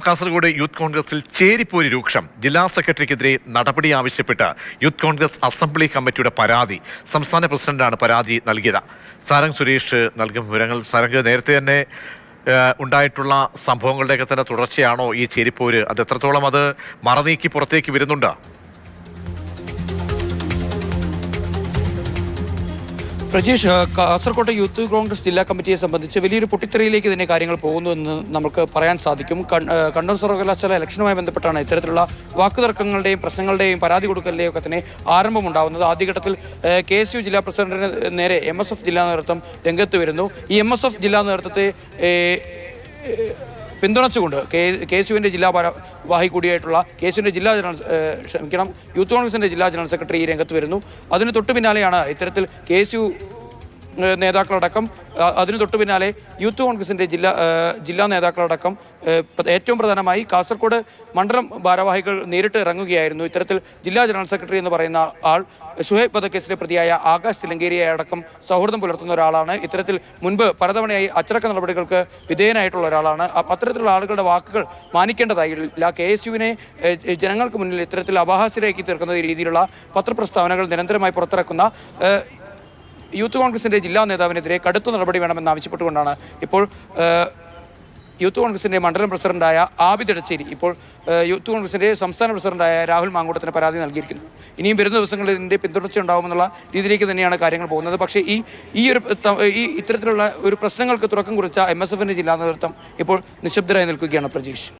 Kasaragod youth കോൺഗ്രസിൽ ചേരിപ്പോര് രൂക്ഷം. ജില്ലാ സെക്രട്ടറിക്കെതിരെ നടപടി ആവശ്യപ്പെട്ട് യൂത്ത് കോൺഗ്രസ് അസംബ്ലി കമ്മിറ്റിയുടെ പരാതി. സംസ്ഥാന പ്രസിഡന്റാണ് പരാതി നൽകിയത്. സാരംഗ് സുരേഷ് നൽകും വിവരങ്ങൾ. സാരംഗ്, നേരത്തെ തന്നെ ഉണ്ടായിട്ടുള്ള സംഭവങ്ങളുടെയൊക്കെ തന്നെ തുടർച്ചയാണോ ഈ ചേരിപ്പോര്? അത് എത്രത്തോളം അത് മറനീക്കി പുറത്തേക്ക് വരുന്നുണ്ട്? പ്രജീഷ്, കാസർകോട്ടെ യൂത്ത് കോൺഗ്രസ് ജില്ലാ കമ്മിറ്റിയെ സംബന്ധിച്ച് വലിയൊരു പൊട്ടിത്തെറിയിലേക്ക് തന്നെ കാര്യങ്ങൾ പോകുന്നുവെന്ന് നമുക്ക് പറയാൻ സാധിക്കും. കണ്ണൂർ സർവകലാശാല ഇലക്ഷനുമായി ബന്ധപ്പെട്ടാണ് ഇത്തരത്തിലുള്ള വാക്കുതർക്കങ്ങളുടെയും പ്രശ്നങ്ങളുടെയും പരാതി കൊടുക്കലിൻ്റെയും ഒക്കെ തന്നെ ആരംഭമുണ്ടാകുന്നത്. ആദ്യഘട്ടത്തിൽ KSU ജില്ലാ പ്രസിഡന്റിന് നേരെ MSF ജില്ലാ നേതൃത്വം രംഗത്ത് വരുന്നു. ഈ MSF ജില്ലാ നേതൃത്വത്തെ പിന്തുണച്ചുകൊണ്ട് KSUവിൻ്റെ ജില്ലാ ഭാരവാഹി കൂടിയായിട്ടുള്ള KSUവിൻ്റെ യൂത്ത് കോൺഗ്രസിൻ്റെ ജില്ലാ ജനറൽ സെക്രട്ടറി ഈ രംഗത്ത് വരുന്നു. അതിന് തൊട്ടു പിന്നാലെയാണ് ഇത്തരത്തിൽ KSU നേതാക്കളടക്കം, അതിനു തൊട്ടു പിന്നാലെ യൂത്ത് കോൺഗ്രസിൻ്റെ ജില്ലാ നേതാക്കളടക്കം, ഏറ്റവും പ്രധാനമായി കാസർഗോഡ് മണ്ഡലം ഭാരവാഹികൾ നേരിട്ട് ഇറങ്ങുകയായിരുന്നു. ഇത്തരത്തിൽ ജില്ലാ ജനറൽ സെക്രട്ടറി എന്ന് പറയുന്ന ആൾ ഷുഹൈബ് വധക്കേസിലെ പ്രതിയായ ആകാശ് തിലങ്കേരിയെ അടക്കം സൗഹൃദം പുലർത്തുന്ന ഒരാളാണ്. ഇത്തരത്തിൽ മുൻപ് പലതവണയായി അച്ചടക്ക നടപടികൾക്ക് വിധേയനായിട്ടുള്ള ഒരാളാണ്. അത്തരത്തിലുള്ള ആളുകളുടെ വാക്കുകൾ മാനിക്കേണ്ടതായില്ല. KSUവിനെ ജനങ്ങൾക്ക് മുന്നിൽ ഇത്തരത്തിൽ അപഹാസ്യരാക്കി തീർക്കുന്ന രീതിയിലുള്ള പത്രപ്രസ്താവനകൾ നിരന്തരമായി പുറത്തിറക്കുന്ന യൂത്ത് കോൺഗ്രസിൻ്റെ ജില്ലാ നേതാവിനെതിരെ കടുത്ത നടപടി വേണമെന്നാവശ്യപ്പെട്ടുകൊണ്ടാണ് ഇപ്പോൾ യൂത്ത് കോൺഗ്രസിൻ്റെ മണ്ഡലം പ്രസിഡന്റായ ആബിദ് എടച്ചേരി ഇപ്പോൾ യൂത്ത് കോൺഗ്രസിൻ്റെ സംസ്ഥാന പ്രസിഡന്റായ രാഹുൽ മാങ്കൂട്ടത്തിന് പരാതി നൽകിയിരിക്കുന്നു. ഇനിയും വരുന്ന ദിവസങ്ങളിൽ ഇതിൻ്റെ പിന്തുടർച്ച ഉണ്ടാകുമെന്നുള്ള രീതിയിലേക്ക് തന്നെയാണ് കാര്യങ്ങൾ പോകുന്നത്. പക്ഷേ ഇത്തരത്തിലുള്ള ഒരു പ്രശ്നങ്ങൾക്ക് തുടക്കം കുറിച്ച MSFൻ്റെ ജില്ലാ നേതൃത്വം ഇപ്പോൾ നിശബ്ദരായി നിൽക്കുകയാണ്. പ്രജീഷ്.